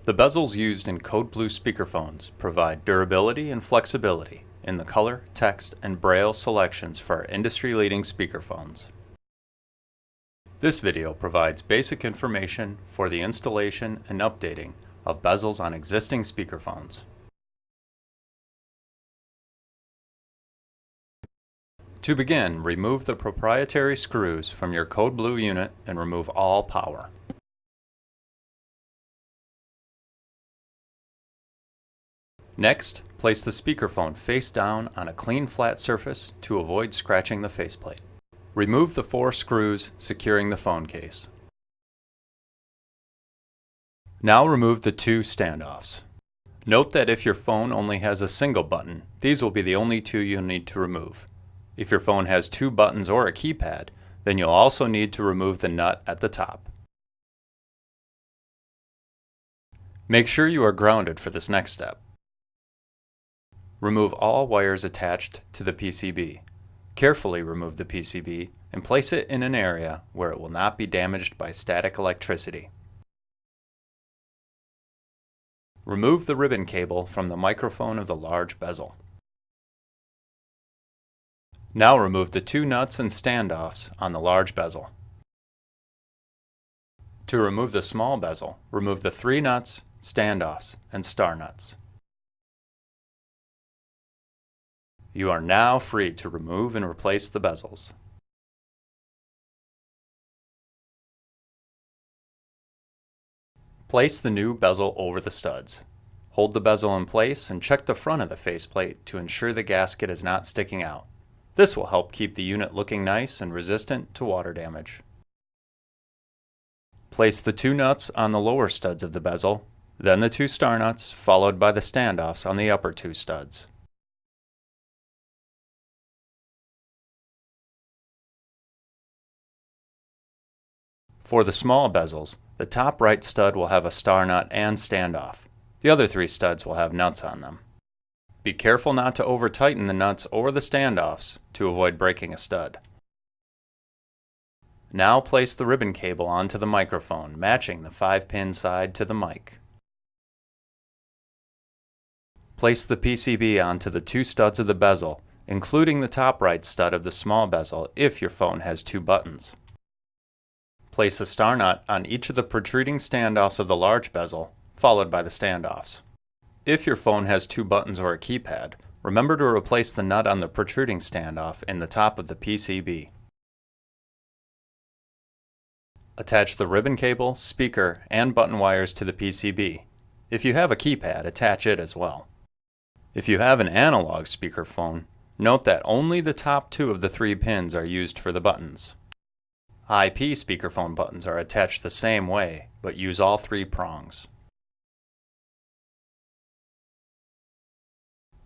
The bezels used in Code Blue speakerphones provide durability and flexibility in the color, text, and braille selections for our industry-leading speakerphones. This video provides basic information for the installation and updating of bezels on existing speakerphones. To begin, remove the proprietary screws from your Code Blue unit and remove all power. Next, place the speakerphone face down on a clean flat surface to avoid scratching the faceplate. Remove the 4 screws securing the phone case. Now remove the 2 standoffs. Note that if your phone only has a single button, these will be the only 2 you'll need to remove. If your phone has 2 buttons or a keypad, then you'll also need to remove the nut at the top. Make sure you are grounded for this next step. Remove all wires attached to the PCB. Carefully remove the PCB and place it in an area where it will not be damaged by static electricity. Remove the ribbon cable from the microphone of the large bezel. Now remove the 2 nuts and standoffs on the large bezel. To remove the small bezel, remove the 3 nuts, standoffs, and star nuts. You are now free to remove and replace the bezels. Place the new bezel over the studs. Hold the bezel in place and check the front of the faceplate to ensure the gasket is not sticking out. This will help keep the unit looking nice and resistant to water damage. Place the 2 nuts on the lower studs of the bezel, then the 2 star nuts, followed by the standoffs on the upper 2 studs. For the small bezels, the top right stud will have a star nut and standoff. The other 3 studs will have nuts on them. Be careful not to over-tighten the nuts or the standoffs to avoid breaking a stud. Now place the ribbon cable onto the microphone, matching the 5-pin side to the mic. Place the PCB onto the 2 studs of the bezel, including the top right stud of the small bezel if your phone has 2 buttons. Place a star nut on each of the protruding standoffs of the large bezel, followed by the standoffs. If your phone has 2 buttons or a keypad, remember to replace the nut on the protruding standoff in the top of the PCB. Attach the ribbon cable, speaker, and button wires to the PCB. If you have a keypad, attach it as well. If you have an analog speakerphone, note that only the top 2 of the 3 pins are used for the buttons. IP speakerphone buttons are attached the same way, but use all 3 prongs.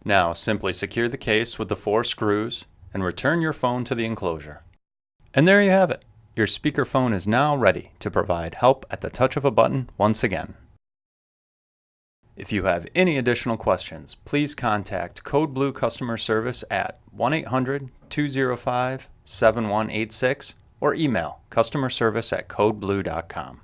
Now simply secure the case with the 4 screws and return your phone to the enclosure. And there you have it. Your speakerphone is now ready to provide help at the touch of a button once again. If you have any additional questions, please contact Code Blue customer service at 1-800-205-7186 or email customerservice@codeblue.com.